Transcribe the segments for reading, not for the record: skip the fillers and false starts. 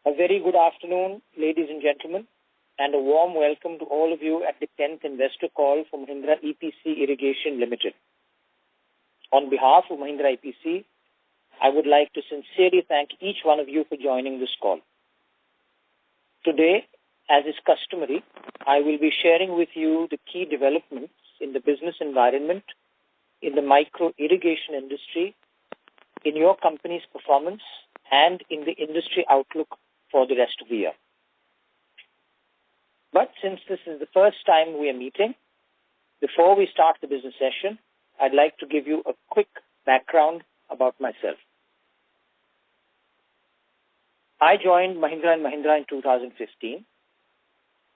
A very good afternoon, ladies and gentlemen, and a warm welcome to all of you at the 10th investor call for Mahindra EPC Irrigation Limited. On behalf of Mahindra EPC, I would like to sincerely thank each one of you for joining this call. Today, as is customary, I will be sharing with you the key developments in the business environment, in the micro irrigation industry, in your company's performance, and in the industry outlook for the rest of the year. But since this is the first time we are meeting, before we start the business session, I'd like to give you a quick background about myself. I joined Mahindra & Mahindra in 2015,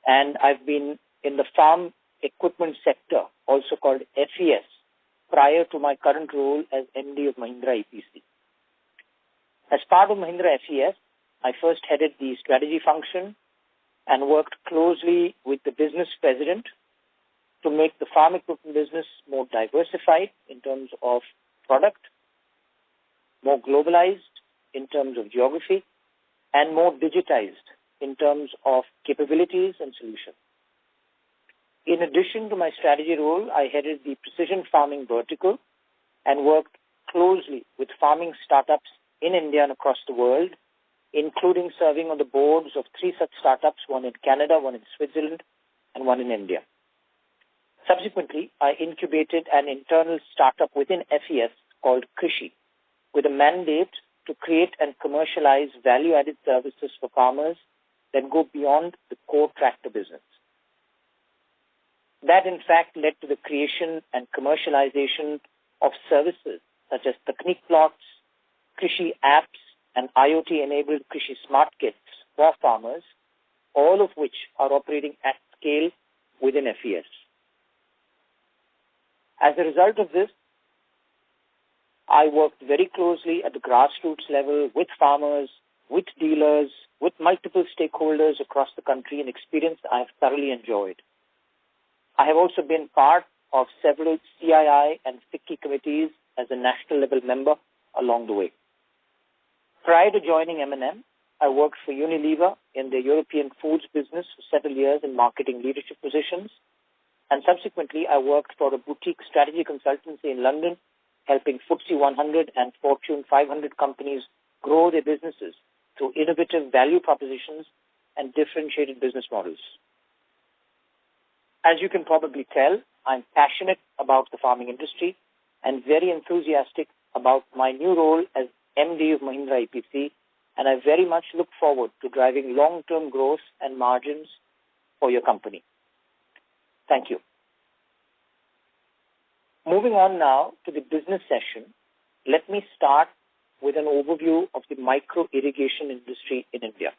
and I've been in the farm equipment sector, also called FES, prior to my current role as MD of Mahindra EPC. As part of Mahindra FES, I first headed the strategy function and worked closely with the business president to make the farm equipment business more diversified in terms of product, more globalized in terms of geography, and more digitized in terms of capabilities and solutions. In addition to my strategy role, I headed the precision farming vertical and worked closely with farming startups in India and across the world, including serving on the boards of 3 such startups, one in Canada, one in Switzerland, and one in India. Subsequently, I incubated an internal startup within FES called Krishi, with a mandate to create and commercialize value-added services for farmers that go beyond the core tractor business. That, in fact, led to the creation and commercialization of services such as technique plots, Krishi apps, and IoT-enabled Krishi smart kits for farmers, all of which are operating at scale within FES. As a result of this, I worked very closely at the grassroots level with farmers, with dealers, with multiple stakeholders across the country, an experience I have thoroughly enjoyed. I have also been part of several CII and FICCI committees as a national level member along the way. Prior to joining M&M, I worked for Unilever in the European foods business for several years in marketing leadership positions, and subsequently I worked for a boutique strategy consultancy in London, helping FTSE 100 and Fortune 500 companies grow their businesses through innovative value propositions and differentiated business models. As you can probably tell, I'm passionate about the farming industry and very enthusiastic about my new role as MD of Mahindra EPC, and I very much look forward to driving long-term growth and margins for your company. Thank you. Moving on now to the business session, let me start with an overview of the micro irrigation industry in India.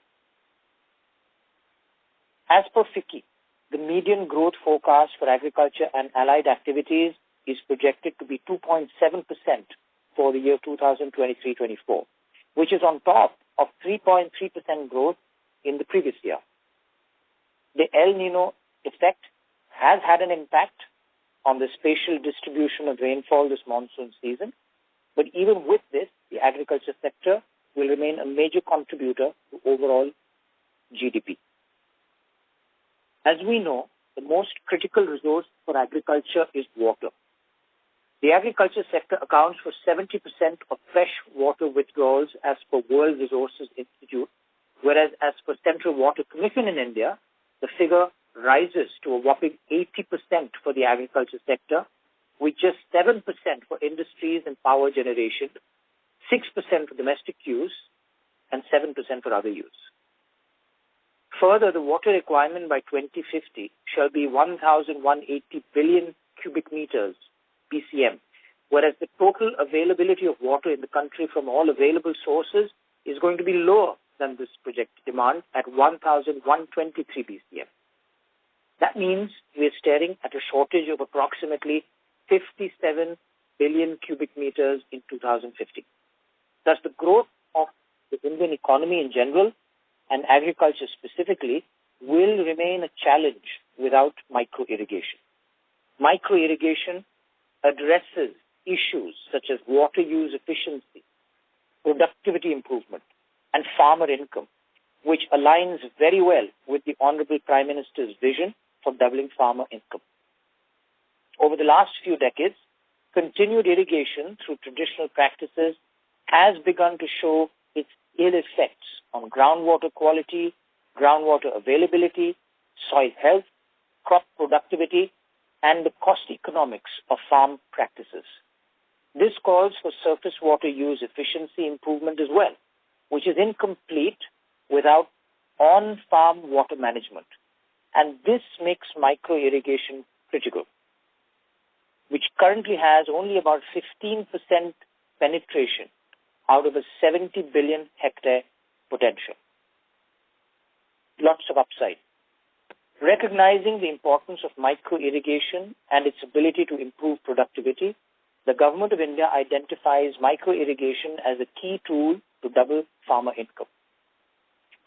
As per FICCI, the median growth forecast for agriculture and allied activities is projected to be 2.7% for the year 2023-24, which is on top of 3.3% growth in the previous year. The El Nino effect has had an impact on the spatial distribution of rainfall this monsoon season, but even with this, the agriculture sector will remain a major contributor to overall GDP. As we know, the most critical resource for agriculture is water. The agriculture sector accounts for 70% of fresh water withdrawals as per World Resources Institute, whereas as per Central Water Commission in India, the figure rises to a whopping 80% for the agriculture sector, with just 7% for industries and power generation, 6% for domestic use, and 7% for other use. Further, the water requirement by 2050 shall be 1,180 billion cubic meters, BCM, whereas the total availability of water in the country from all available sources is going to be lower than this projected demand at 1,123 BCM. That means we are staring at a shortage of approximately 57 billion cubic meters in 2050. Thus, the growth of the Indian economy in general and agriculture specifically will remain a challenge without micro-irrigation. Micro-irrigation addresses issues such as water use efficiency, productivity improvement, and farmer income, which aligns very well with the Honorable Prime Minister's vision for doubling farmer income. Over the last few decades, continued irrigation through traditional practices has begun to show its ill effects on groundwater quality, groundwater availability, soil health, crop productivity, and the cost economics of farm practices. This calls for surface water use efficiency improvement as well, which is incomplete without on-farm water management. And this makes micro-irrigation critical, which currently has only about 15% penetration out of a 70 billion hectare potential. Lots of upside. Recognizing the importance of micro-irrigation and its ability to improve productivity, the Government of India identifies micro-irrigation as a key tool to double farmer income.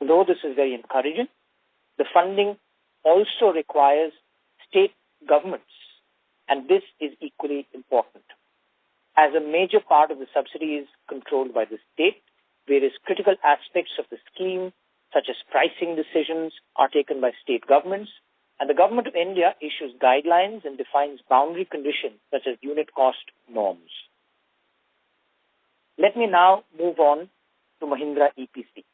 Though this is very encouraging, the funding also requires state governments, and this is equally important. As a major part of the subsidy is controlled by the state, various critical aspects of the scheme, such as pricing decisions, are taken by state governments, and the Government of India issues guidelines and defines boundary conditions such as unit cost norms. Let me now move on to Mahindra EPC.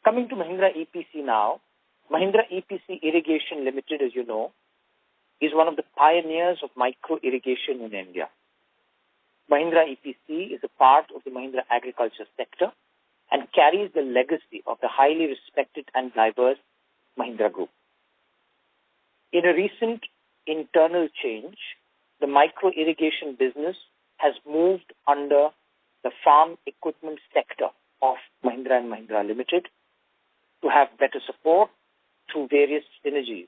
Coming to Mahindra EPC now, Mahindra EPC Irrigation Limited, as you know, is one of the pioneers of micro-irrigation in India. Mahindra EPC is a part of the Mahindra agriculture sector and carries the legacy of the highly respected and diverse Mahindra Group. In a recent internal change, the micro-irrigation business has moved under the farm equipment sector of Mahindra and Mahindra Limited to have better support through various synergies.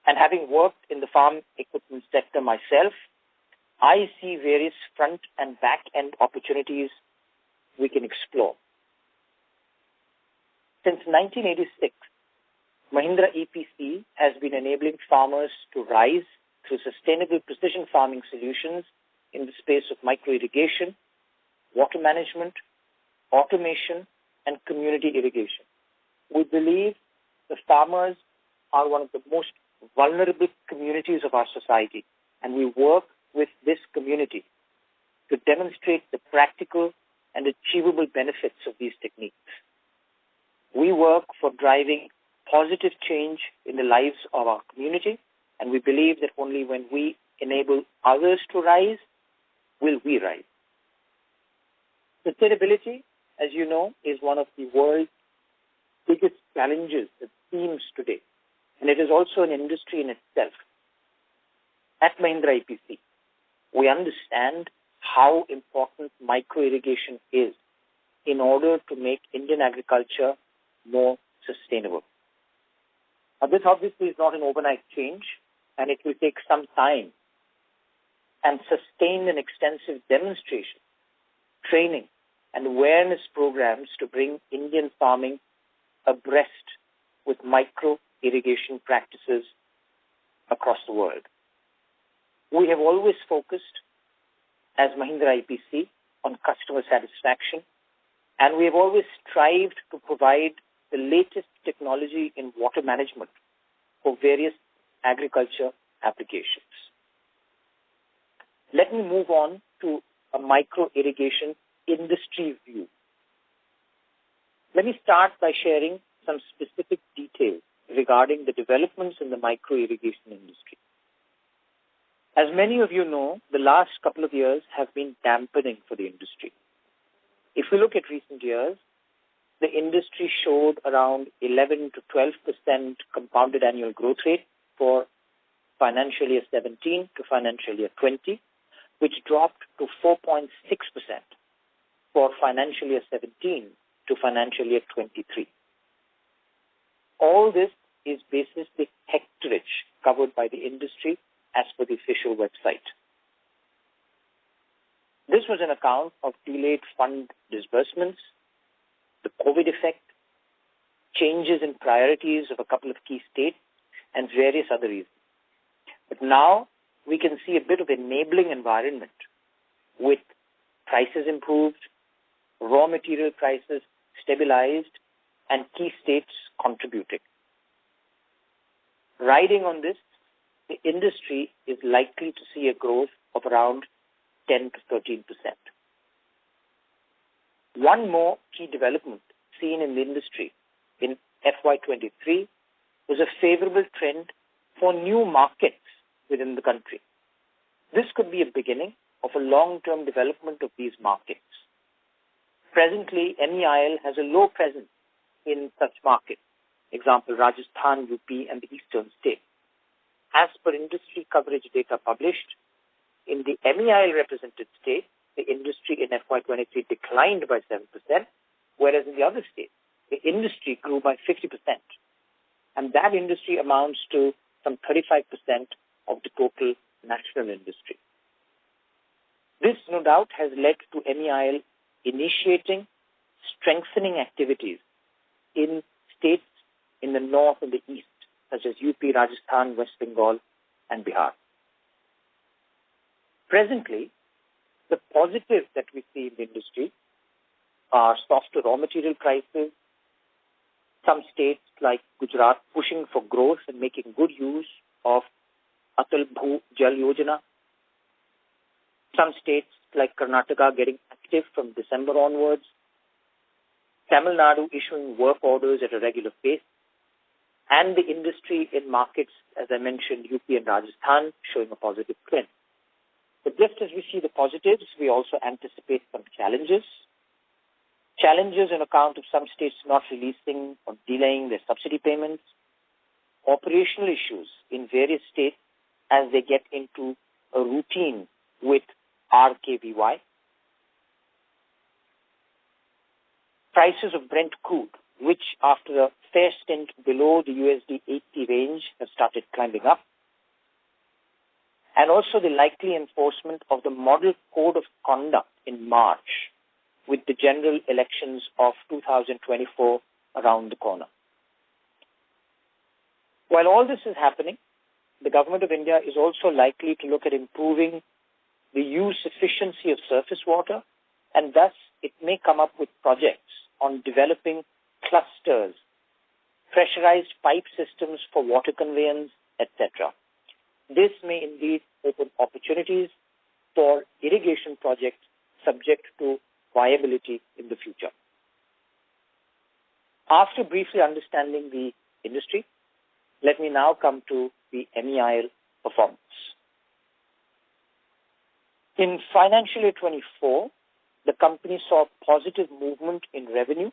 And having worked in the farm equipment sector myself, I see various front and back end opportunities we can explore. Since 1986, Mahindra EPC has been enabling farmers to rise through sustainable precision farming solutions in the space of micro-irrigation, water management, automation, and community irrigation. We believe the farmers are one of the most vulnerable communities of our society, and we work with this community to demonstrate the practical and achievable benefits of these techniques. We work for driving positive change in the lives of our community, and we believe that only when we enable others to rise, will we rise. Sustainability, as you know, is one of the world's biggest challenges, it seems today, and it is also an industry in itself. At Mahindra EPC, we understand how important micro-irrigation is in order to make Indian agriculture more sustainable. Now, this obviously is not an overnight change, and it will take some time and sustained and extensive demonstration, training, and awareness programs to bring Indian farming abreast with micro-irrigation practices across the world. We have always focused as Mahindra EPC on customer satisfaction, and we have always strived to provide the latest technology in water management for various agriculture applications. Let me move on to a micro-irrigation industry view. Let me start by sharing some specific details regarding the developments in the micro-irrigation industry. As many of you know, the last couple of years have been dampening for the industry. If we look at recent years, the industry showed around 11 to 12% compounded annual growth rate for financial year 17 to financial year 20, which dropped to 4.6% for financial year 17 to financial year 23. All this is basis the hectarage covered by the industry as per the official website. This was an account of delayed fund disbursements, the COVID effect, changes in priorities of a couple of key states, and various other reasons. But now we can see a bit of enabling environment with prices improved, raw raw material prices stabilized, and key states contributing. Riding on this, the industry is likely to see a growth of around 10 to 13%. One more key development seen in the industry in FY23 was a favorable trend for new markets within the country. This could be a beginning of a long-term development of these markets. Presently, MEIL has a low presence in such markets, example Rajasthan, UP, and the eastern states. As per industry coverage data published, in the MEIL represented states, the industry in FY23 declined by 7%, whereas in the other states, the industry grew by 50%. And that industry amounts to some 35% of the total national industry. This, no doubt, has led to MEIL initiating strengthening activities in states in the north and the east, such as UP, Rajasthan, West Bengal, and Bihar. Presently, the positives that we see in the industry are softer raw material prices, some states like Gujarat pushing for growth and making good use of Atal Bhu Jal Yojana, some states like Karnataka getting active from December onwards, Tamil Nadu issuing work orders at a regular pace, and the industry in markets, as I mentioned, UP and Rajasthan, showing a positive trend. But just as we see the positives, we also anticipate some challenges. Challenges on account of some states not releasing or delaying their subsidy payments, operational issues in various states as they get into a routine with RKVY. Prices of Brent crude, which after a fair stint below the USD 80 range have started climbing up. And also the likely enforcement of the Model Code of Conduct in March with the general elections of 2024 around the corner. While all this is happening, the Government of India is also likely to look at improving the use efficiency of surface water, and thus it may come up with projects on developing clusters, pressurized pipe systems for water conveyance, etc. This may indeed open opportunities for irrigation projects subject to viability in the future. After briefly understanding the industry, let me now come to the MEIL performance. In financial year 24, the company saw positive movement in revenue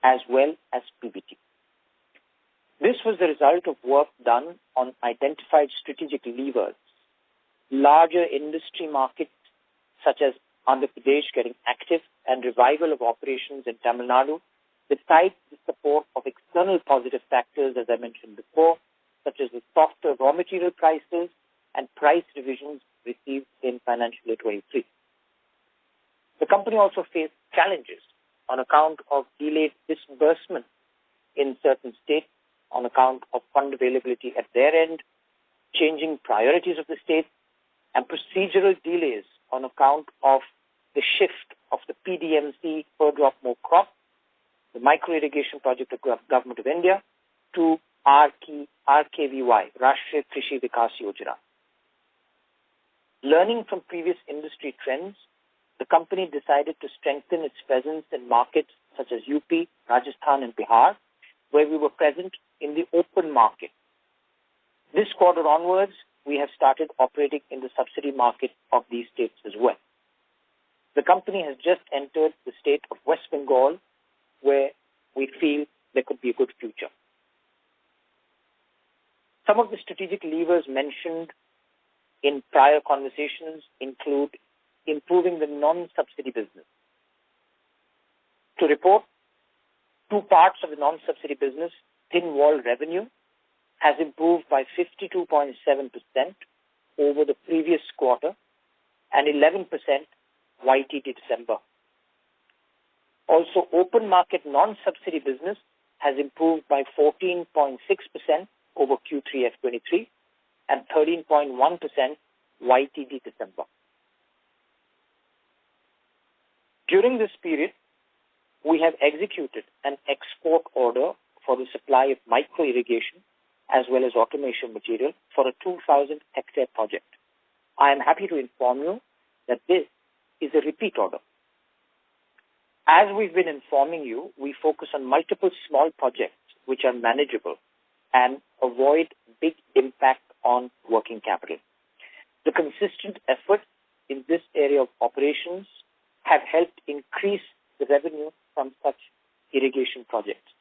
as well as PBT. This was the result of work done on identified strategic levers, larger industry markets such as Andhra Pradesh getting active and revival of operations in Tamil Nadu, besides the support of external positive factors, as I mentioned before, such as the softer raw material prices and price revisions received in financial year 23. The company also faced challenges on account of delayed disbursement in certain states, on account of fund availability at their end, changing priorities of the state, and procedural delays on account of the shift of the PDMC, per drop more crop, the micro irrigation project of Government of India, to RKVY, Rashtriya Krishi Vikas Yojana. Learning from previous industry trends, the company decided to strengthen its presence in markets such as UP, Rajasthan, and Bihar, where we were present in the open market. This quarter onwards, we have started operating in the subsidy market of these states as well. The company has just entered the state of West Bengal, where we feel there could be a good future. Some of the strategic levers mentioned in prior conversations include improving the non-subsidy business. To report, two parts of the non-subsidy business, thin wall revenue, has improved by 52.7% over the previous quarter and 11% YTD December. Also, open market non-subsidy business has improved by 14.6% over Q3 F23 and 13.1% YTD December. During this period, we have executed an export order for the supply of micro irrigation as well as automation material for a 2,000 hectare project. I am happy to inform you that this is a repeat order. As we've been informing you, we focus on multiple small projects which are manageable and avoid big impact on working capital. The consistent effort in this area of operations have helped increase the revenue from such irrigation projects.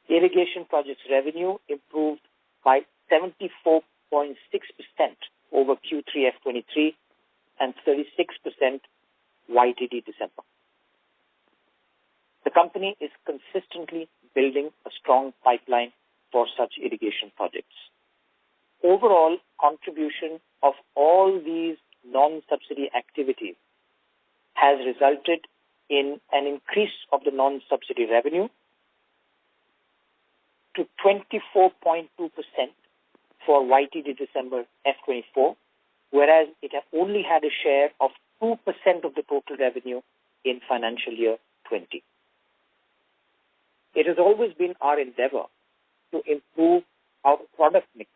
The irrigation projects revenue improved by 74.6% over Q3 F23 and 36% YTD December. The company is consistently building a strong pipeline for such irrigation projects. Overall contribution of all these non-subsidy activities has resulted in an increase of the non-subsidy revenue to 24.2% for YTD December F24, whereas it only had a share of 2% of the total revenue in financial year 20. It has always been our endeavor to improve our product mix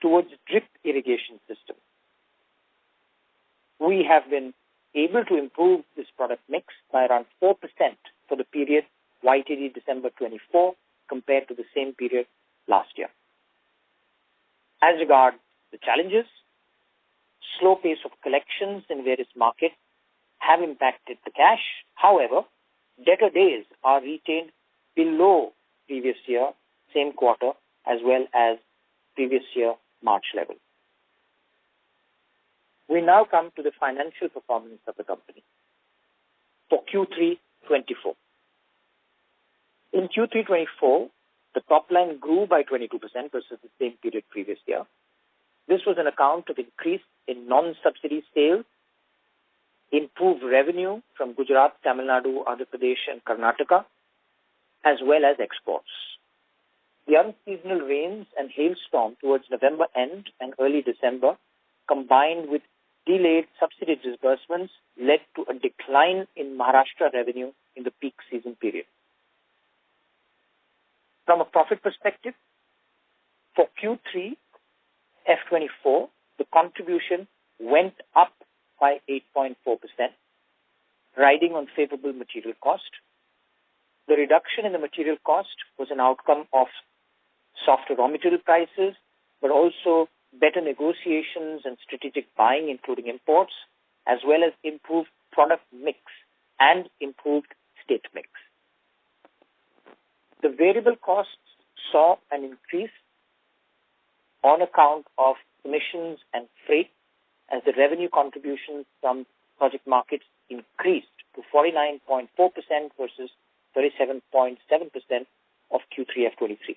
towards drip irrigation system. We have been able to improve this product mix by around 4% for the period YTD December 24 compared to the same period last year. As regards the challenges, slow pace of collections in various markets have impacted the cash. However, debtor days are retained below previous year, same quarter, as well as previous year March level. We now come to the financial performance of the company for Q3 24. In Q3 24, the top line grew by 22% versus the same period previous year. This was an account of increase in non-subsidy sales, improved revenue from Gujarat, Tamil Nadu, Andhra Pradesh and Karnataka, as well as exports. The unseasonal rains and hailstorm towards November end and early December, combined with delayed subsidy disbursements, led to a decline in Maharashtra revenue in the peak season period. From a profit perspective, for Q3 F24, the contribution went up by 8.4%, riding on favorable material cost. The reduction in the material cost was an outcome of softer raw material prices, but also better negotiations and strategic buying, including imports, as well as improved product mix and improved state mix. The variable costs saw an increase on account of commissions and freight as the revenue contributions from project markets increased to 49.4% versus 37.7% of Q3 F23.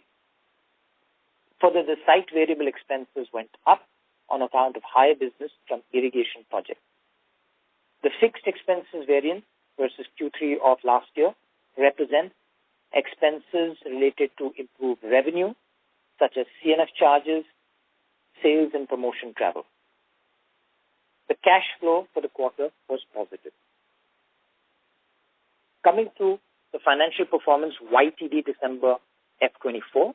Further, the site variable expenses went up on account of higher business from irrigation projects. The fixed expenses variance versus Q3 of last year represents expenses related to improved revenue, such as CNF charges, sales and promotion travel. The cash flow for the quarter was positive. Coming to the financial performance YTD December F24,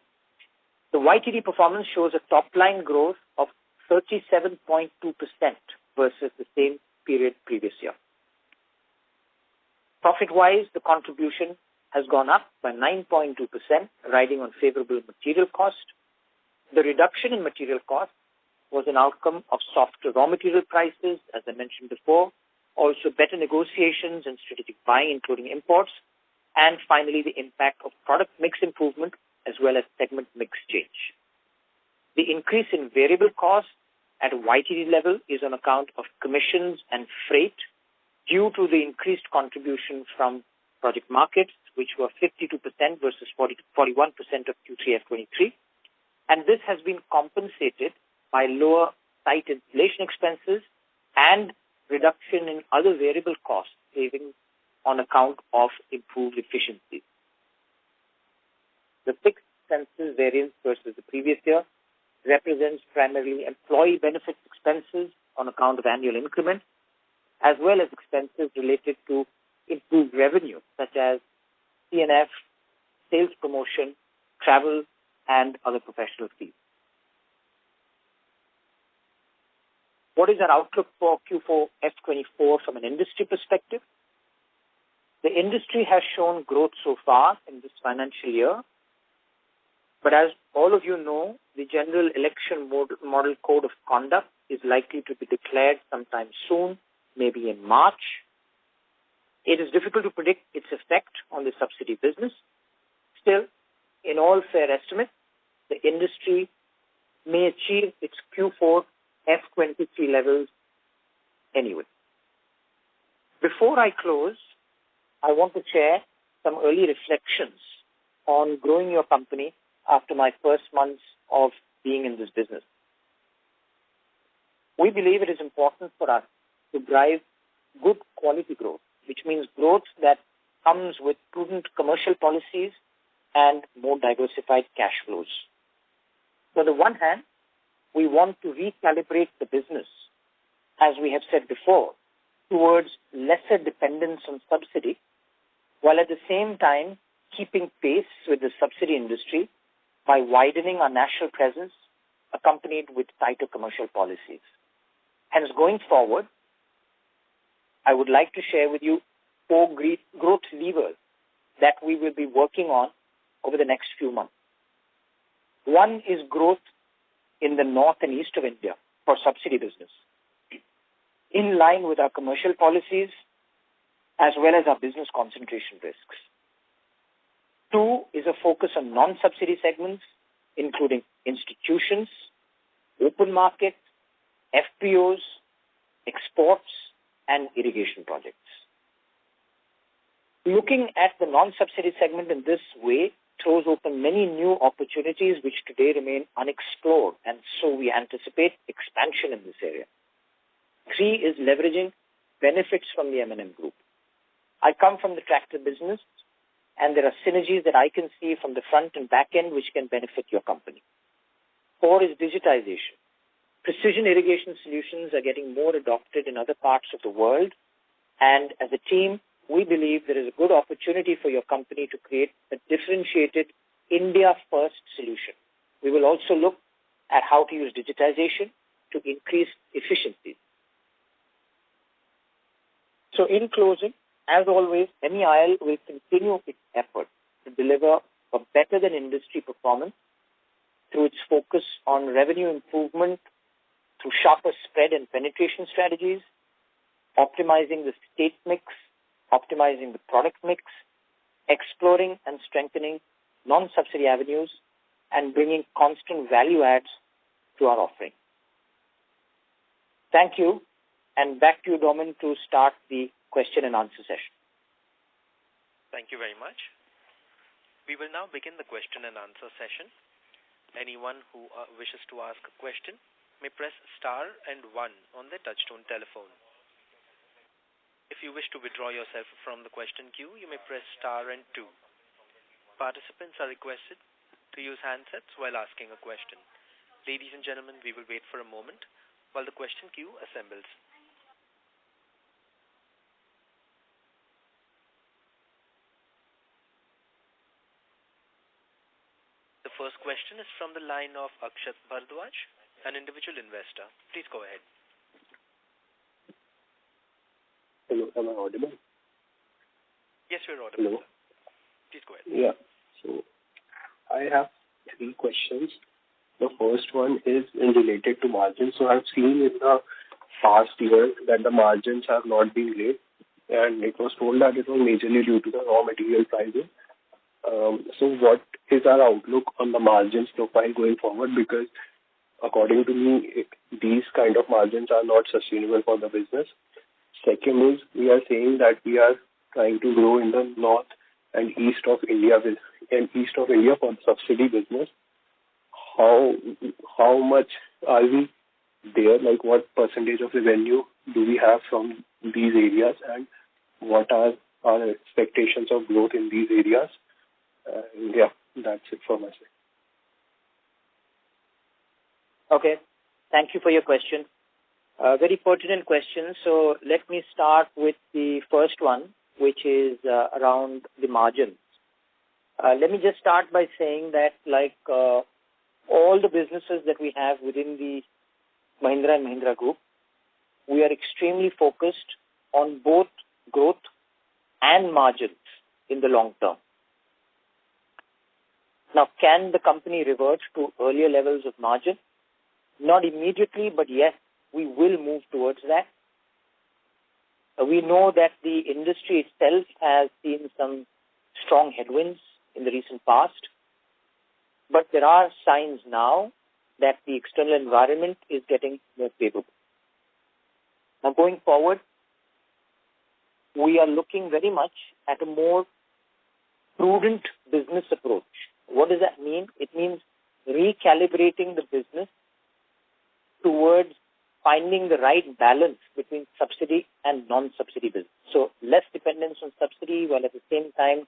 the YTD performance shows a top-line growth of 37.2% versus the same period previous year. Profit-wise, the contribution has gone up by 9.2%, riding on favorable material cost. The reduction in material cost was an outcome of softer raw material prices, as I mentioned before, also better negotiations and strategic buying, including imports, and finally the impact of product mix improvement as well as segment mix change. The increase in variable costs at a YTD level is on account of commissions and freight due to the increased contribution from project markets, which were 52% versus 41% of Q3 F23. And this has been compensated by lower site installation expenses and reduction in other variable cost savings on account of improved efficiency. The fixed expenses variance versus the previous year represents primarily employee benefits expenses on account of annual increment, as well as expenses related to improved revenue, such such as CNF, sales promotion, travel, and other professional fees. What is our outlook for Q4 F24 from an industry perspective? The industry has shown growth so far in this financial year, but as all of you know, the General Election Model Code of Conduct is likely to be declared sometime soon, maybe in March. It is difficult to predict its effect on the subsidy business. Still, in all fair estimates, the industry may achieve its Q4 F23 levels anyway. Before I close, I want to share some early reflections on growing your company after my first months of being in this business. We believe it is important for us to drive good quality growth, which means growth that comes with prudent commercial policies and more diversified cash flows. So on the one hand, we want to recalibrate the business, as we have said before, towards lesser dependence on subsidy, while at the same time keeping pace with the subsidy industry by widening our national presence accompanied with tighter commercial policies. Hence, going forward, I would like to share with you 4 growth levers that we will be working on over the next few months. One is growth in the north and east of India for subsidy business, in line with our commercial policies as well as our business concentration risks. 2 is a focus on non-subsidy segments, including institutions, open market, FPOs, exports, and irrigation projects. Looking at the non-subsidy segment in this way throws open many new opportunities which today remain unexplored, and so we anticipate expansion in this area. 3 is leveraging benefits from the M&M group. I come from the tractor business, and there are synergies that I can see from the front and back end which can benefit your company. 4 is digitization. Precision irrigation solutions are getting more adopted in other parts of the world, and as a team, we believe there is a good opportunity for your company to create a differentiated India-first solution. We will also look at how to use digitization to increase efficiency. So in closing, as always, MEIL will continue its effort to deliver a better than industry performance through its focus on revenue improvement, through sharper spread and penetration strategies, optimizing the state mix, optimizing the product mix, exploring and strengthening non-subsidy avenues, and bringing constant value adds to our offering. Thank you, and back to you, Domin, to start the question and answer session. Thank you very much. We will now begin the question and answer session. Anyone who wishes to ask a question may press star and 1 on their touchtone telephone. If you wish to withdraw yourself from the question queue, you may press star and 2. Participants are requested to use handsets while asking a question. Ladies and gentlemen, we will wait for a moment while the question queue assembles. The first question is from the line of Akshat Bhardwaj, an individual investor. Please go ahead. Hello, am I audible? Yes, you're audible. Hello. Please go ahead. Yeah, so I have 3 questions. The first one is related to margins. So I've seen in the past year that the margins have not been great, and it was told that it was majorly due to the raw material prices. So what is our outlook on the margins profile going forward? Because according to me, these kind of margins are not sustainable for the business. Second is, we are saying that we are trying to grow in the north and east of India for the subsidy business. How much are we there? Like, what percentage of revenue do we have from these areas, and what are our expectations of growth in these areas? Yeah, that's it for my side. Okay, thank you for your question. Very pertinent question. So let me start with the first one, which is around the margins. Let me just start by saying that, like all the businesses that we have within the Mahindra and Mahindra Group, we are extremely focused on both growth and margins in the long term. Now, can the company revert to earlier levels of margin? Not immediately, but yes, we will move towards that. We know that the industry itself has seen some strong headwinds in the recent past, but there are signs now that the external environment is getting more favorable. Now, going forward, we are looking very much at a more prudent business approach. What does that mean? It means recalibrating the business towards finding the right balance between subsidy and non-subsidy business. So less dependence on subsidy, while at the same time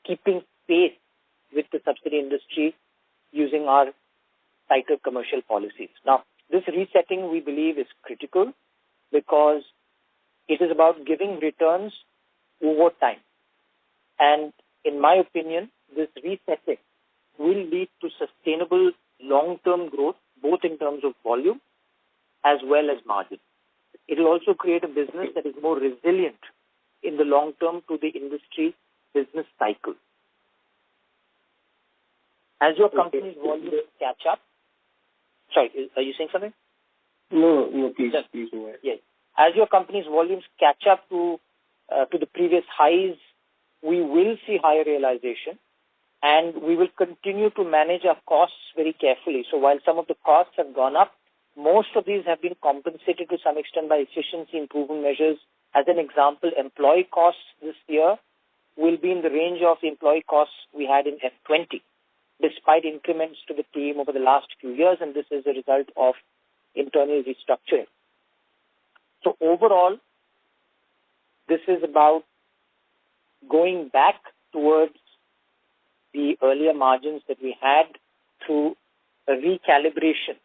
keeping pace with the subsidy industry using our tighter commercial policies. Now, this resetting, we believe, is critical because it is about giving returns over time. And in my opinion, this resetting will lead to sustainable long-term growth, both in terms of volume as well as margin. It will also create a business that is more resilient in the long term to the industry business cycle. As your company's volumes catch up, sorry, are you saying something? No, please go ahead. Yes. As your company's volumes catch up to the previous highs, we will see higher realization, and we will continue to manage our costs very carefully. So while some of the costs have gone up, most of these have been compensated to some extent by efficiency improvement measures. As an example, employee costs this year will be in the range of the employee costs we had in FY20, despite increments to the team over the last few years, and this is a result of internal restructuring. So overall, this is about going back towards the earlier margins that we had through a recalibration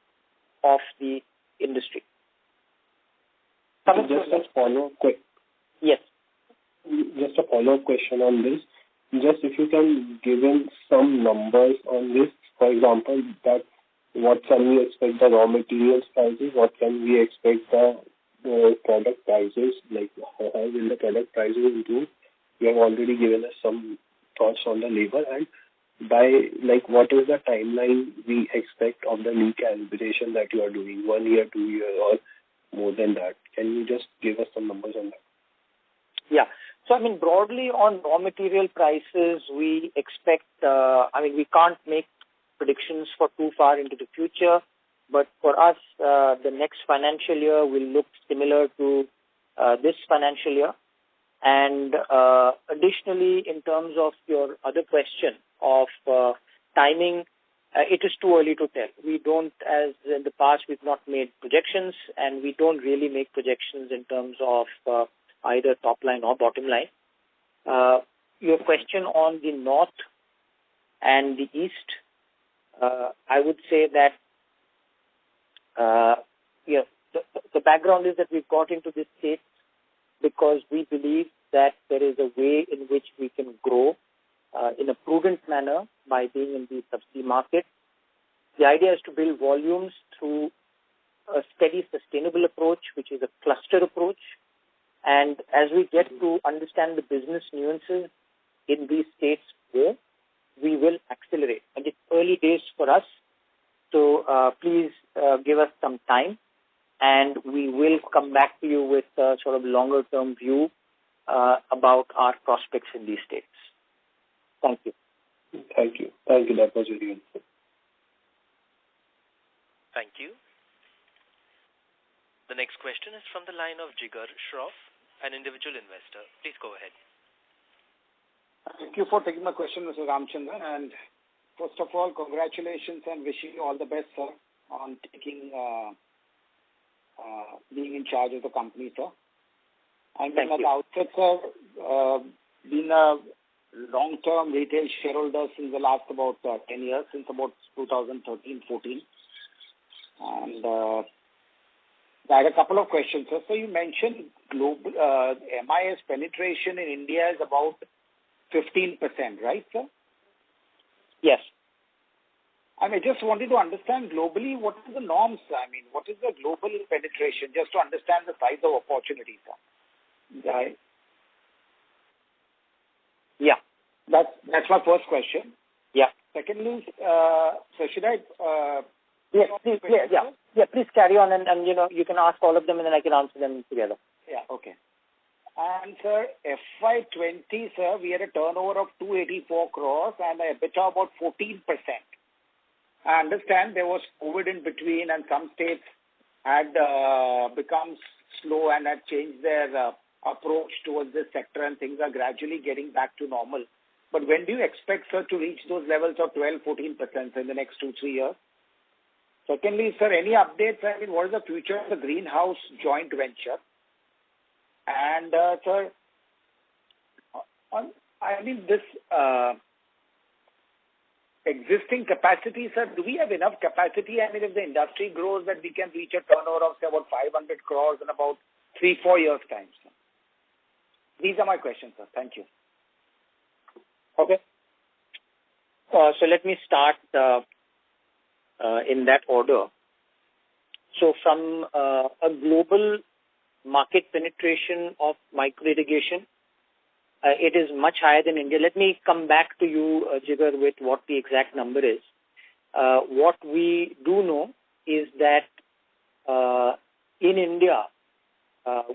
of the industry. Just a follow-up question. Yes. Just a follow-up question on this. Just if you can give in some numbers on this, for example, that what can we expect the raw materials prices, what can we expect the product prices, like how will the product prices improve? You have already given us some thoughts on the labor, and by what is the timeline we expect of the recalibration that you are doing, 1 year, 2 years, or more than that? Can you just give us some numbers on that? Yeah. So, broadly on raw material prices, we expect, we can't make predictions for too far into the future, but for us, the next financial year will look similar to this financial year. And additionally, in terms of your other question of timing, it is too early to tell. We don't, as in the past, we've not made projections, and we don't really make projections in terms of either top line or bottom line. Your question on the north and the east, I would say that the background is that we've got into this state because we believe that there is a way in which we can grow in a prudent manner by being in the subsidy market. The idea is to build volumes through a steady, sustainable approach, which is a cluster approach. And as we get to understand the business nuances in these states more, we will accelerate. And it's early days for us, so please give us some time, and we will come back to you with a sort of longer-term view about our prospects in these states. Thank you. Thank you. Thank you. That was very helpful. Thank you. The next question is from the line of Jigar Shroff, an individual investor. Please go ahead. Thank you for taking my question, Mr. Ramchandran. And first of all, congratulations and wishing you all the best, sir, on taking being in charge of the company, sir. And Thank at you. the outset, sir, being a long-term retail shareholder since the last about 10 years, since about 2013-14. And I had a couple of questions, sir. So you mentioned global MIS penetration in India is about 15%, right, sir? Yes. I just wanted to understand globally, what is the norms? What is the global penetration, just to understand the size of opportunity, sir? Right. Yeah. That's my first question. Yeah. Secondly, so should I... Yes, please, please carry on and you can ask all of them and then I can answer them together. Yeah, okay. And sir, FY20, sir, we had a turnover of 284 crores and a EBITDA about 14%. I understand there was COVID in between and some states had become slow and had changed their approach towards this sector and things are gradually getting back to normal. But when do you expect, sir, to reach those levels of 12-14% in the next 2-3 years? Secondly, sir, any updates? What is the future of the greenhouse joint venture? And, sir, this existing capacity, sir, do we have enough capacity? If the industry grows, that we can reach a turnover of, say, about 500 crores in about 3-4 years' time, sir. These are my questions, sir. Thank you. Okay. So let me start in that order. So from a global market penetration of micro irrigation, it is much higher than India. Let me come back to you, Jigar, with what the exact number is. What we do know is that in India,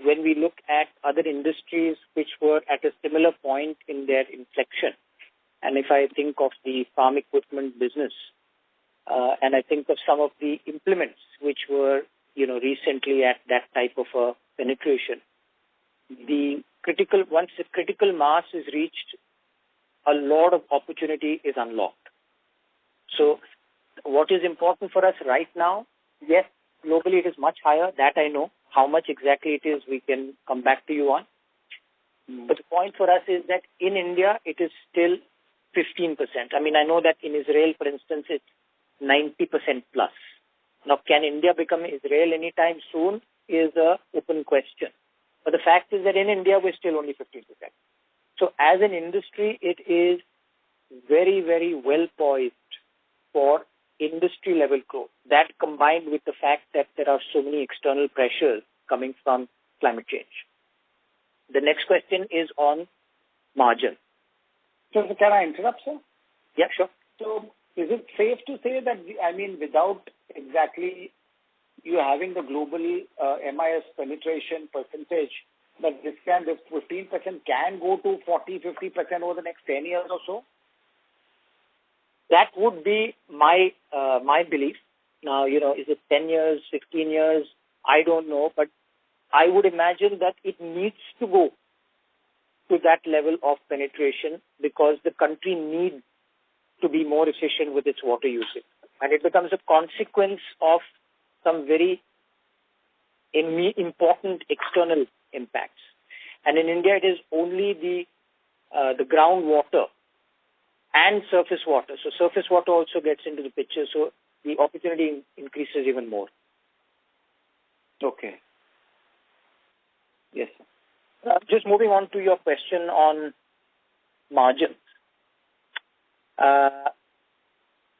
when we look at other industries which were at a similar point in their inflection, and if I think of the farm equipment business, and I think of some of the implements which were, recently at that type of a penetration, once the critical mass is reached, a lot of opportunity is unlocked. So what is important for us right now, yes, globally it is much higher, that I know. How much exactly it is, we can come back to you on. But the point for us is that in India, it is still 15%. I know that in Israel, for instance, it's 90% plus. Now, can India become Israel anytime soon is an open question. But the fact is that in India, we're still only 15%. So as an industry, it is very, very well poised for industry level growth. That combined with the fact that there are so many external pressures coming from climate change. The next question is on margin. So can I interrupt, sir? Yeah, sure. So is it safe to say that, without exactly you having the global MIS penetration percentage, that this 15% can go to 40-50% over the next 10 years or so? That would be my belief. Now, is it 10 years, 15 years? I don't know, but I would imagine that it needs to go to that level of penetration because the country needs to be more efficient with its water usage. And it becomes a consequence of some very important external impacts. And in India, it is only the groundwater and surface water. So surface water also gets into the picture. So the opportunity increases even more. Okay. Yes, sir. Just moving on to your question on margins.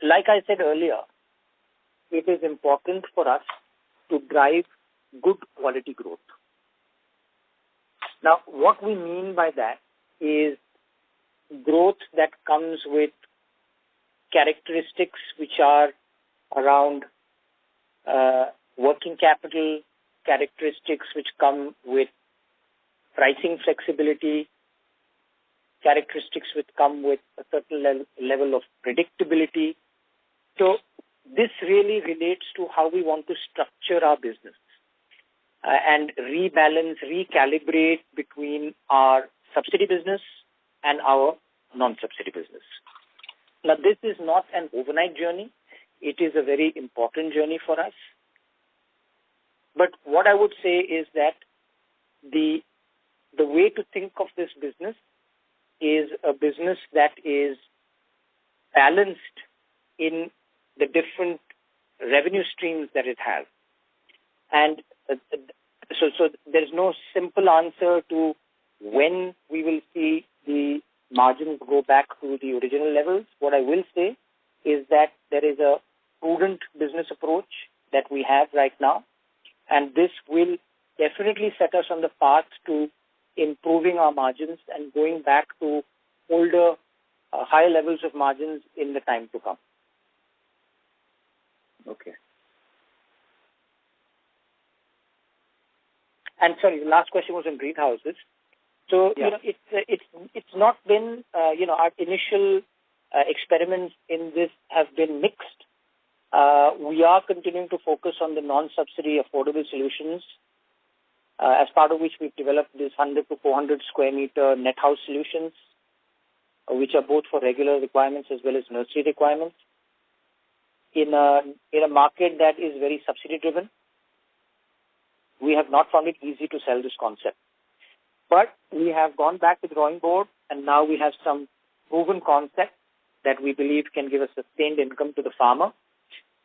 Like I said earlier, it is important for us to drive good quality growth. Now, what we mean by that is growth that comes with characteristics which are around working capital, characteristics which come with pricing flexibility, characteristics which come with a certain level of predictability. So this really relates to how we want to structure our business and rebalance, recalibrate between our subsidy business and our non-subsidy business. Now, this is not an overnight journey. It is a very important journey for us. But what I would say is that the way to think of this business is a business that is balanced in the different revenue streams that it has. And so there's no simple answer to when we will see the margins go back to the original levels. What I will say is that there is a prudent business approach that we have right now, and this will definitely set us on the path to improving our margins and going back to older, higher levels of margins in the time to come. Okay. And sorry, the last question was on greenhouses. So, it's not been, our initial experiments in this have been mixed. We are continuing to focus on the non-subsidy affordable solutions, as part of which we've developed this 100 to 400 square meter net house solutions, which are both for regular requirements as well as nursery requirements. In a market that is very subsidy driven, we have not found it easy to sell this concept. But we have gone back to the drawing board, and now we have some proven concepts that we believe can give a sustained income to the farmer.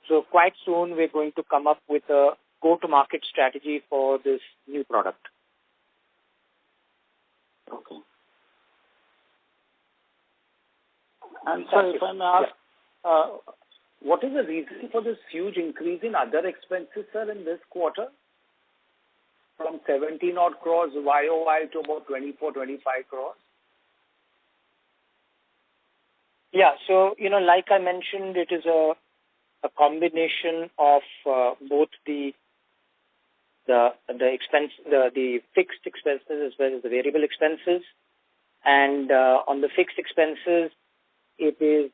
So quite soon we're going to come up with a go-to-market strategy for this new product. Okay. And so if I may ask, what is the reason for this huge increase in other expenses, sir, in this quarter? From 17 odd crores YOY to about 24, 25 crores? Yeah, so, like I mentioned, it is a combination of both the fixed expenses as well as the variable expenses. And on the fixed expenses, it is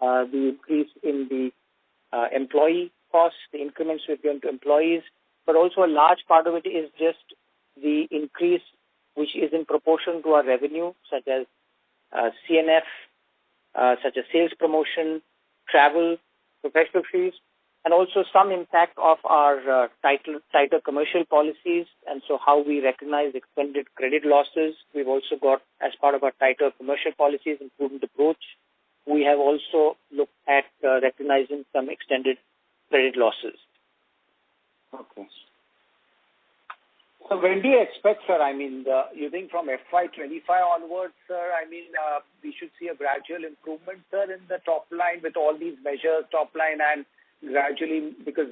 the increase in the employee costs, the increments we've given to employees, but also a large part of it is just the increase which is in proportion to our revenue, such as CNF, such as sales promotion, travel, professional fees, and also some impact of our tighter commercial policies, and so how we recognize extended credit losses. We've also got, as part of our tighter commercial policies and prudent approach, we have also looked at recognizing some extended credit losses. Okay. So when do you expect, sir, you think from FY25 onwards, sir, we should see a gradual improvement, sir, in the top line with all these measures, top line, and gradually, because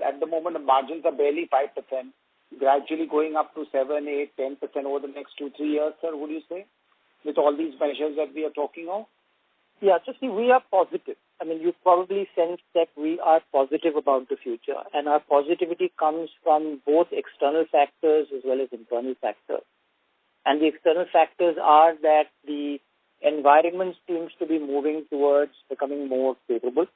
at the moment the margins are barely 5%, gradually going up to 7, 8, 10% over the next 2-3 years, sir, would you say, with all these measures that we are talking of? Yeah, so see, we are positive. You've probably sensed that we are positive about the future, and our positivity comes from both external factors as well as internal factors. And the external factors are that the environment seems to be moving towards becoming more favorable.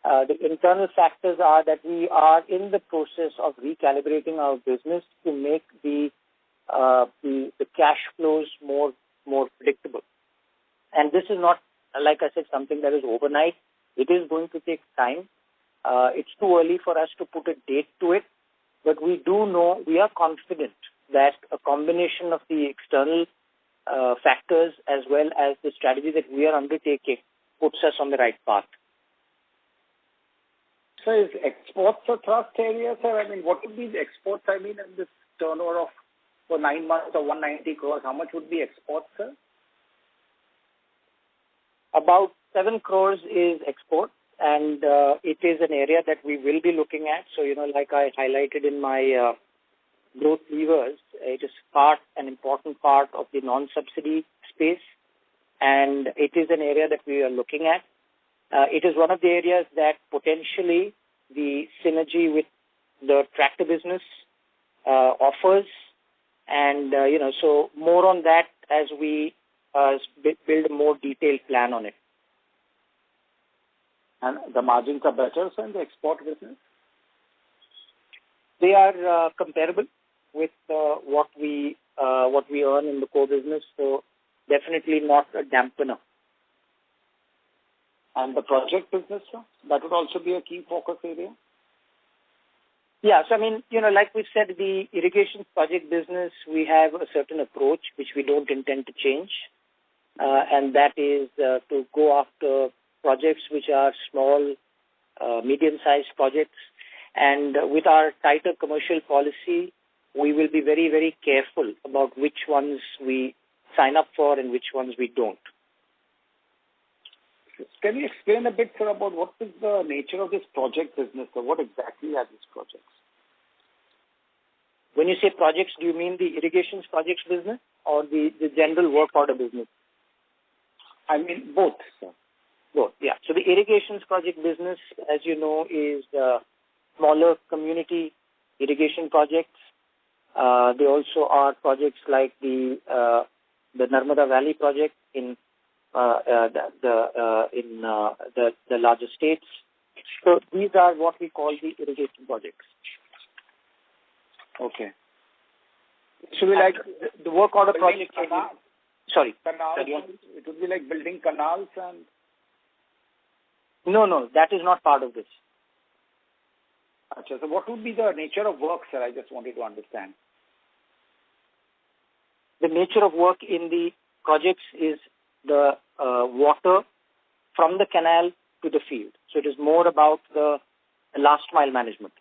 The internal factors are that we are in the process of recalibrating our business to make the cash flows more predictable. And this is not, like I said, something that is overnight. It is going to take time. It's too early for us to put a date to it, but we do know, we are confident that a combination of the external factors as well as the strategy that we are undertaking puts us on the right path. So is exports a thrust area, sir? What would be the exports, in this turnover of, for 9 months of 190 crores, how much would be exports, sir? About 7 crores is export, and it is an area that we will be looking at. So, like I highlighted in my growth levers, it is an important part of the non-subsidy space, and it is an area that we are looking at. It is one of the areas that potentially the synergy with the tractor business offers, and, so more on that as we build a more detailed plan on it. And the margins are better, sir, in the export business? They are comparable with what we earn in the core business, so definitely not a dampener. And the project business, sir, that would also be a key focus area? Yeah, so like we said, the irrigation project business, we have a certain approach which we don't intend to change, and that is to go after projects which are small, medium-sized projects. And with our tighter commercial policy, we will be very, very careful about which ones we sign up for and which ones we don't. Can you explain a bit, sir, about what is the nature of this project business, or what exactly are these projects? When you say projects, do you mean the irrigations projects business or the general work order business? I mean both, sir. Both, yeah. So the irrigations project business, as you know, is smaller community irrigation projects. They also are projects like the Narmada Valley project in the larger states. So these are what we call the irrigation projects. Okay. Should be like the work order project. Sorry. Canals. It would be like building canals and. No, that is not part of this. So what would be the nature of work, sir? I just wanted to understand. The nature of work in the projects is the water from the canal to the field. So it is more about the last mile management.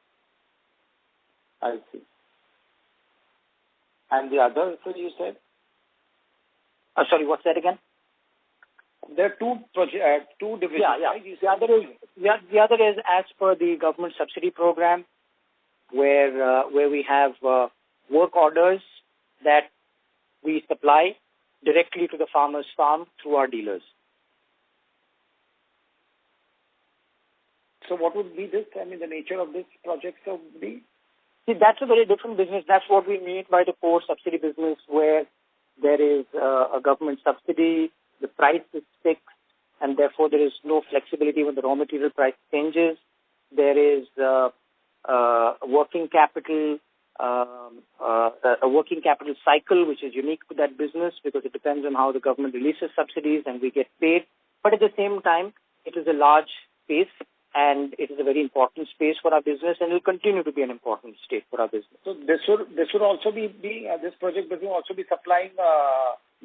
I see. And the other, so you said? Sorry, what's that again? There are two divisions. Yeah. Right? The other is as per the government subsidy program, where we have work orders that we supply directly to the farmer's farm through our dealers. So what would be this? I mean, the nature of this project would be? See, that's a very different business. That's what we mean by the core subsidy business, where there is a government subsidy, the price is fixed, and therefore there is no flexibility when the raw material price changes. There is a working capital cycle, which is unique to that business because it depends on how the government releases subsidies and we get paid. But at the same time, it is a large space and it is a very important space for our business and will continue to be an important state for our business. So this would also be this project business will also be supplying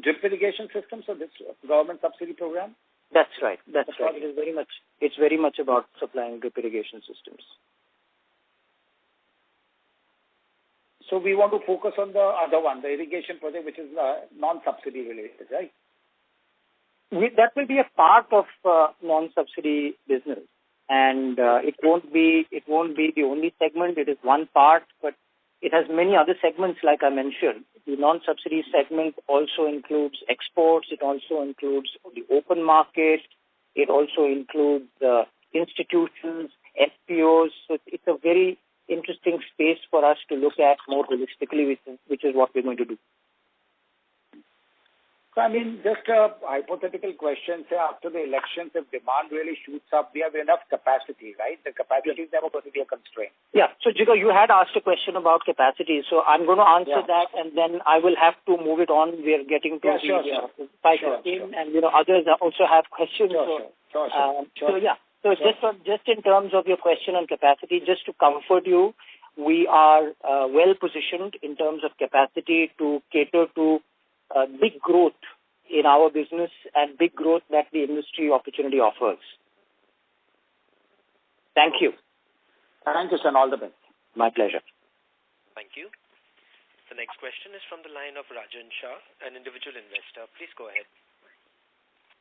drip irrigation systems for this government subsidy program? That's right. That's right. It's very much about supplying drip irrigation systems. So we want to focus on the other one, the irrigation project, which is non-subsidy related, right? That will be a part of non-subsidy business, and it won't be the only segment. It is one part, but it has many other segments, like I mentioned. The non-subsidy segment also includes exports. It also includes the open market. It also includes institutions, FPOs. So it's a very interesting space for us to look at more holistically, which is what we're going to do. So, I mean, just a hypothetical question, say after the elections, if demand really shoots up, we have enough capacity, right? The capacity is never going to be a constraint. Yeah. So, Jigar, you had asked a question about capacity. So, I'm going to answer that, and then I will have to move it on. We are getting to the 5:15, and, others also have questions. Sure. So, just in terms of your question on capacity, just to comfort you, we are well positioned in terms of capacity to cater to big growth in our business and big growth that the industry opportunity offers. Thank you. Thank you, sir. All the best. My pleasure. Thank you. The next question is from the line of Rajan Shah, an individual investor. Please go ahead.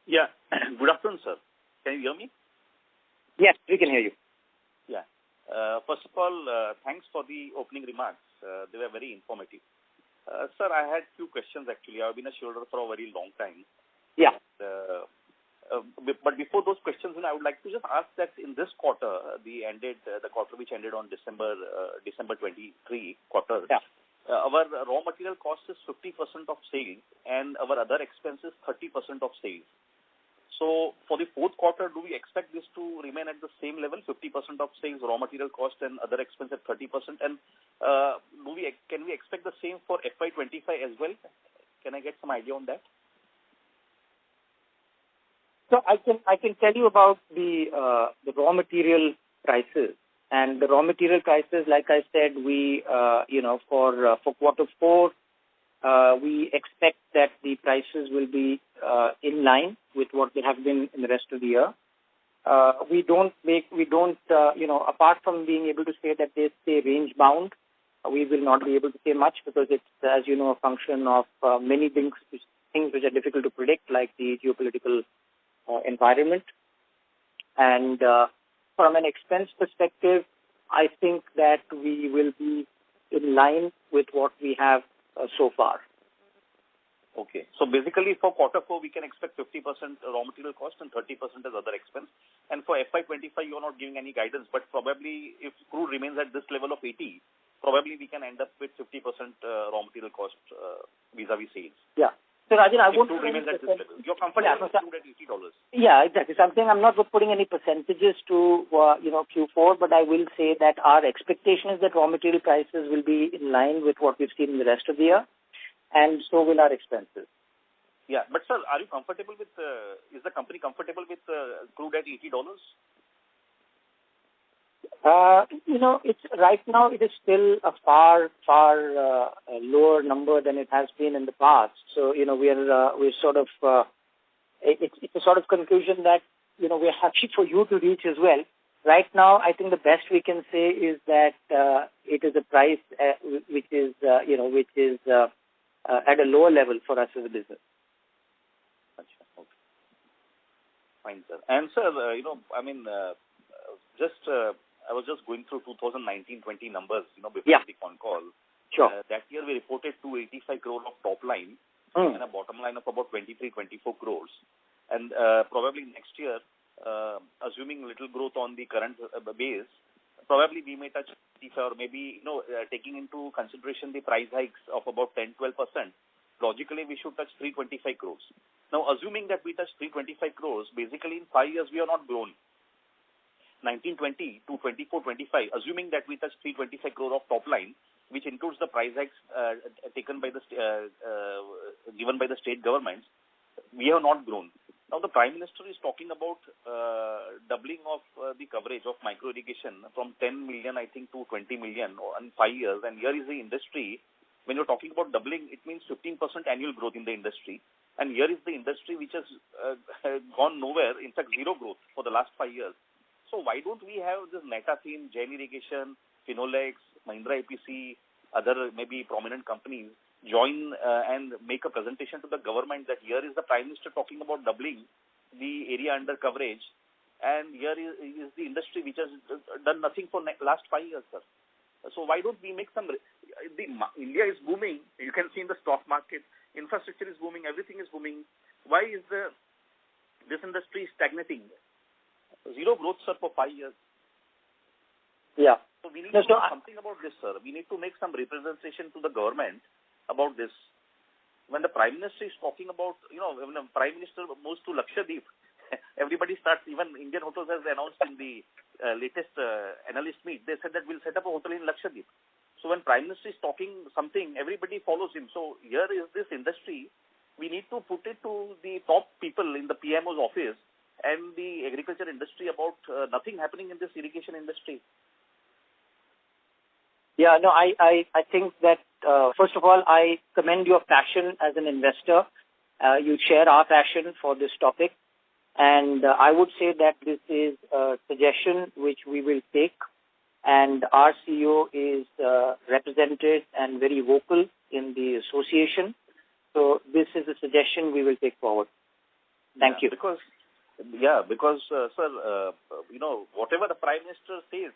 Yeah. Good afternoon, sir. Can you hear me? Yes, we can hear you. Yeah. First of all, thanks for the opening remarks. They were very informative. Sir, I had few questions actually. I've been a shareholder for a very long time. Yeah. But before those questions, I would like to just ask that in this quarter, the quarter which ended on December 23 quarter, our raw material cost is 50% of sales and our other expenses 30% of sales. So for the fourth quarter, do we expect this to remain at the same level, 50% of sales, raw material cost and other expense at 30%? And can we expect the same for FY25 as well? Can I get some idea on that? So I can tell you about the raw material prices. And the raw material prices, like I said, we for quarter four, we expect that the prices will be in line with what they have been in the rest of the year. apart from being able to say that they stay range bound, we will not be able to say much because it's, as you know, a function of many things which are difficult to predict, like the geopolitical environment. And from an expense perspective, I think that we will be in line with what we have so far. Okay. So basically for quarter 4, we can expect 50% raw material cost and 30% as other expense. And for FY25, you're not giving any guidance, but probably if crude remains at this level of 80, probably we can end up with 50% raw material cost vis-a-vis sales. Yeah. So Rajan, I won't put any percentages. You're comfortable with crude at $80? Yeah, exactly. So I'm saying I'm not putting any percentages to Q4, but I will say that our expectation is that raw material prices will be in line with what we've seen in the rest of the year, and so will our expenses. Yeah, but sir, are you comfortable with? Is the company comfortable with crude at $80? It's right now. It is still a far lower number than it has been in the past. So we're sort of it's a sort of conclusion that we're happy for you to reach as well. Right now, I think the best we can say is that it is a price which is at a lower level for us as a business. Okay. Fine, sir. And sir, I was just going through 2019-20 numbers, before the Concall. Sure. That year we reported 285 crore of top line and a bottom line of about 23-24 crores. And probably next year, assuming little growth on the current base, probably we may touch 50 or maybe, taking into consideration the price hikes of about 10-12%, logically we should touch 325 crores. Now, assuming that we touch 325 crores, basically in 5 years we are not grown. 1920 to 24-25, assuming that we touch 325 crore of top line, which includes the price hikes taken by given by the state governments, we have not grown. Now the Prime Minister is talking about doubling of the coverage of micro irrigation from 10 million, I think, to 20 million in 5 years. And here is the industry. When you're talking about doubling, it means 15% annual growth in the industry. And here is the industry which has gone nowhere, in fact, zero growth for the last 5 years. So why don't we have this meta theme, Jain Irrigation, Finolex, Mahindra EPC, other maybe prominent companies join and make a presentation to the government that here is the Prime Minister talking about doubling the area under coverage, and here is the industry which has done nothing for last 5 years, sir. So why don't we make some? India is booming. You can see in the stock market, infrastructure is booming, everything is booming. Why is this industry stagnating? Zero growth, sir, for 5 years. Yeah. So we need to do something about this, sir. We need to make some representation to the government about this. When the Prime Minister is talking about, when the Prime Minister moves to Lakshadweep, everybody starts, even Indian Hotels has announced in the latest analyst meet, they said that we'll set up a hotel in Lakshadweep. So when Prime Minister is talking something, everybody follows him. So here is this industry. We need to put it to the top people in the PMO's office and the agriculture industry about nothing happening in this irrigation industry. Yeah, no, I think that, first of all, I commend your passion as an investor. You share our passion for this topic. And I would say that this is a suggestion which we will take. And our CEO is represented and very vocal in the association. So this is a suggestion we will take forward. Thank you. Because sir, whatever the Prime Minister says,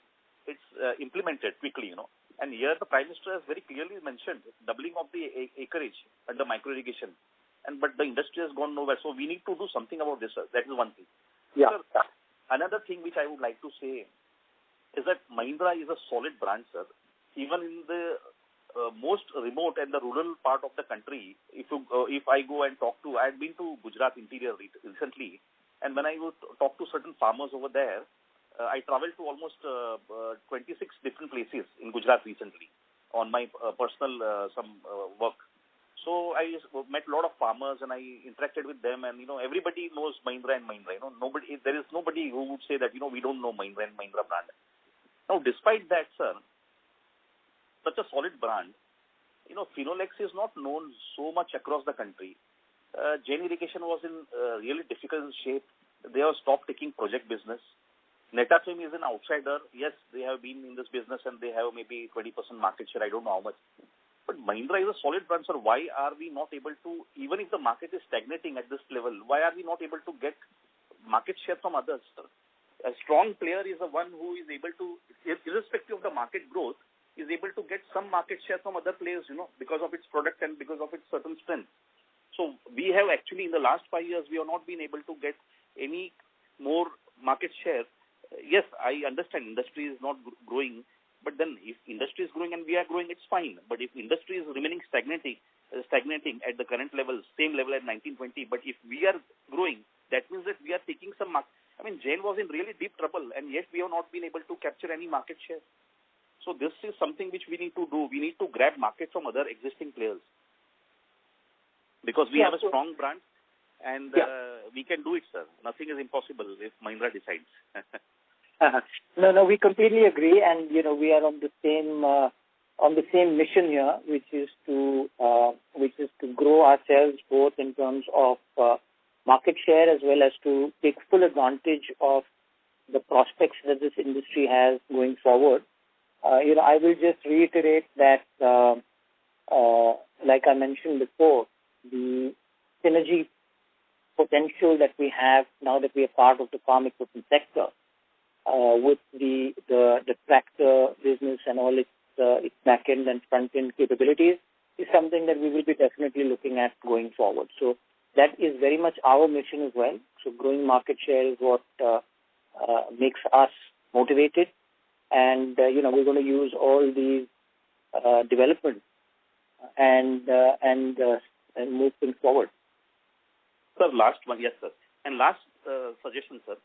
it's implemented quickly, And here the Prime Minister has very clearly mentioned doubling of the acreage under micro irrigation. But the industry has gone nowhere. So we need to do something about this, sir. That is one thing. Yeah. Sir, another thing which I would like to say is that Mahindra is a solid brand, sir. Even in the most remote and the rural part of the country, if I go and talk to, I had been to Gujarat interior recently, and when I would talk to certain farmers over there, I traveled to almost 26 different places in Gujarat recently on my personal work. So I met a lot of farmers and I interacted with them, and everybody knows Mahindra and Mahindra. There is nobody who would say that we don't know Mahindra and Mahindra brand. Now, despite that, sir, such a solid brand, Finolex is not known so much across the country. Jain Irrigation was in really difficult shape. They have stopped taking project business. Netafim is an outsider. Yes, they have been in this business and they have maybe 20% market share. I don't know how much. But Mahindra is a solid brand, sir. Why are we not able to, even if the market is stagnating at this level, why are we not able to get market share from others, sir? A strong player is the one who is able to, irrespective of the market growth, is able to get some market share from other players, because of its product and because of its certain strength. So we have actually, in the last 5 years, we have not been able to get any more market share. Yes, I understand industry is not growing, but then if industry is growing and we are growing, it's fine. But if industry is remaining stagnating at the current level, same level at 1920, but if we are growing, that means that we are taking some market. I mean, Jain was in really deep trouble, and yet we have not been able to capture any market share. So this is something which we need to do. We need to grab market from other existing players. Because we have a strong brand, and we can do it, sir. Nothing is impossible if Mahindra decides. No, we completely agree, and we are on the same mission here, which is to grow ourselves both in terms of market share as well as to take full advantage of the prospects that this industry has going forward. I will just reiterate that, like I mentioned before, the synergy potential that we have now that we are part of the farm equipment sector, with the tractor business and all its back end and front end capabilities, is something that we will be definitely looking at going forward. So that is very much our mission as well. So growing market share is what makes us motivated, and we're going to use all these developments and move things forward. Sir, last one, yes, sir. And last suggestion, sir.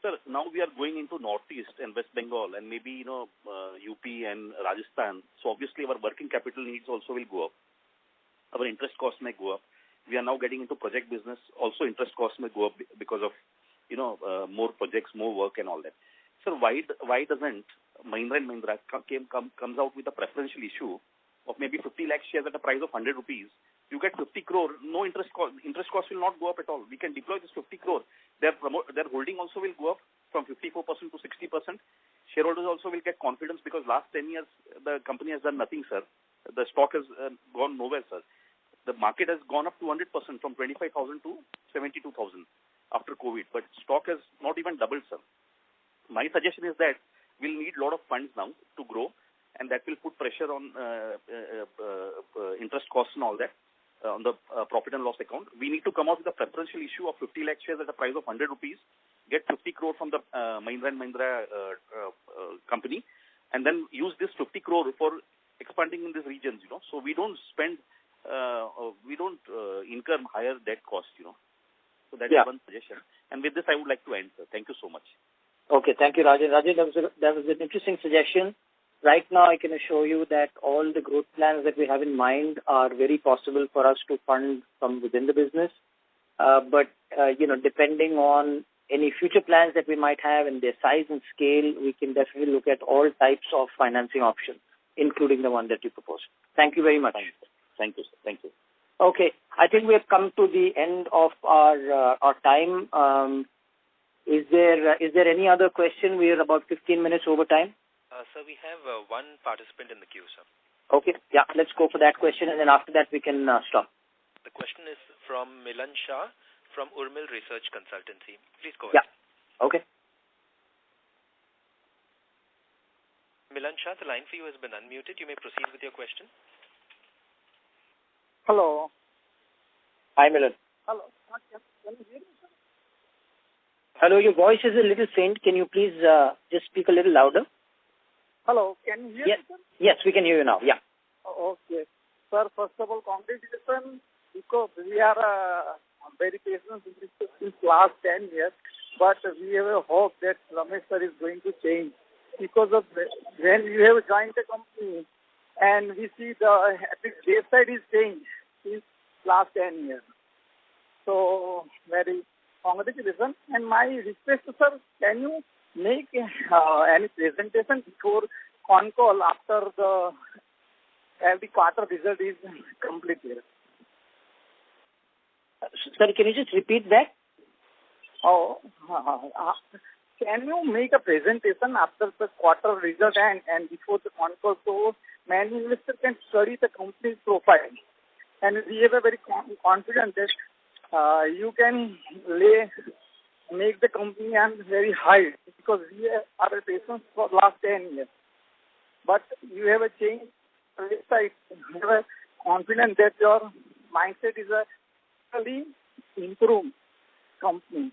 Sir, now we are going into Northeast and West Bengal and maybe, UP and Rajasthan. So obviously our working capital needs also will go up. Our interest costs may go up. We are now getting into project business. Also interest costs may go up because of, more projects, more work and all that. Sir, why doesn't Mahindra & Mahindra comes out with a preferential issue of maybe 50 lakh shares at a price of 100 rupees? You get 50 crore, no interest cost. Interest cost will not go up at all. We can deploy this 50 crore. Their holding also will go up from 54% to 60%. Shareholders also will get confidence because last 10 years the company has done nothing, sir. The stock has gone nowhere, sir. The market has gone up to 100% from 25,000 to 72,000 after COVID, but stock has not even doubled, sir. My suggestion is that we'll need a lot of funds now to grow, and that will put pressure on interest costs and all that. On the profit and loss account, we need to come out with a preferential issue of 50 lakh shares at a price of 100 rupees, get 50 crore from the Mahindra & Mahindra company, and then use this 50 crore for expanding in these regions, so we don't spend, we don't incur higher debt cost, So that is one suggestion. And with this, I would like to end, sir. Thank you so much. Okay, thank you, Rajan. Rajan, that was an interesting suggestion. Right now, I can assure you that all the growth plans that we have in mind are very possible for us to fund from within the business. But depending on any future plans that we might have and their size and scale, we can definitely look at all types of financing options, including the one that you proposed. Thank you very much. Thank you, sir. Thank you. Okay, I think we have come to the end of our time. Is there any other question? We are about 15 minutes over time. Sir, we have one participant in the queue, sir. Okay, let's go for that question, and then after that we can stop. The question is from Milan Shah from Urmil Research Consultancy. Please go ahead. Okay. Milan Shah, the line for you has been unmuted. You may proceed with your question. Hello. Hi, Milan. Hello. Can you hear me, sir? Hello, your voice is a little faint. Can you please just speak a little louder? Hello, can you hear me, sir? Yes, we can hear you now. Yeah. Okay. Sir, first of all, congratulations, because we are very patient since last 10 years, but we have a hope that Ramesh sir is going to change. Because of when you have joined the company, and we see the website is changed since last 10 years. So, very congratulations. And my request, sir, can you make any presentation before Concall after every quarter result is completed? Sorry, can you just repeat that? Oh, can you make a presentation after the quarter result and before the Concall so many investors can study the company's profile? And we have a very confident that you can make the company very high because we are a patient for last 10 years. But you have a change website. You have a confidence that your mindset is a really improved company.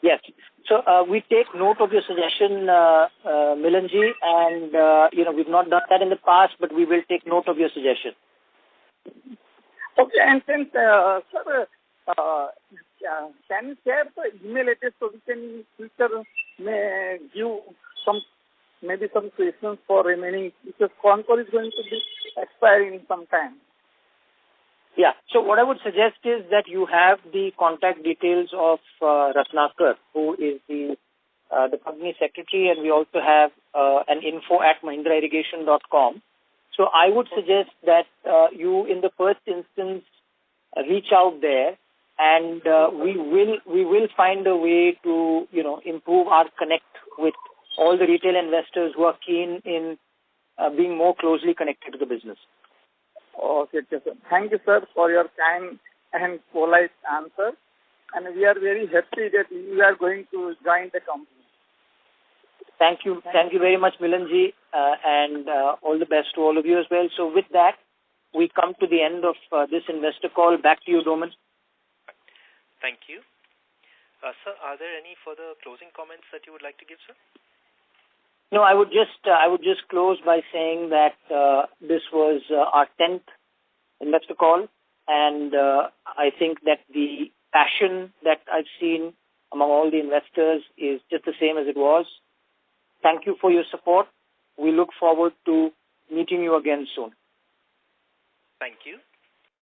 Yes. So we take note of your suggestion, Milanji, and we've not done that in the past, but we will take note of your suggestion. Okay, and since sir, can you share the email address so we can in future may give maybe some questions for remaining because Concall is going to be expiring in some time. Yeah. So what I would suggest is that you have the contact details of Ratnakar, who is the company secretary, and we also have an info@mahindrairrigation.com. So I would suggest that you, in the first instance, reach out there, and we will find a way to improve our connect with all the retail investors who are keen in being more closely connected to the business. Okay, sir. Thank you, sir, for your kind and polite answer. And we are very happy that you are going to join the company. Thank you. Thank you very much, Milanji, and all the best to all of you as well. So with that, we come to the end of this investor call. Back to you, Doman. Thank you. Sir, are there any further closing comments that you would like to give, sir? No, I would just close by saying that this was our 10th investor call, and I think that the passion that I've seen among all the investors is just the same as it was. Thank you for your support. We look forward to meeting you again soon. Thank you.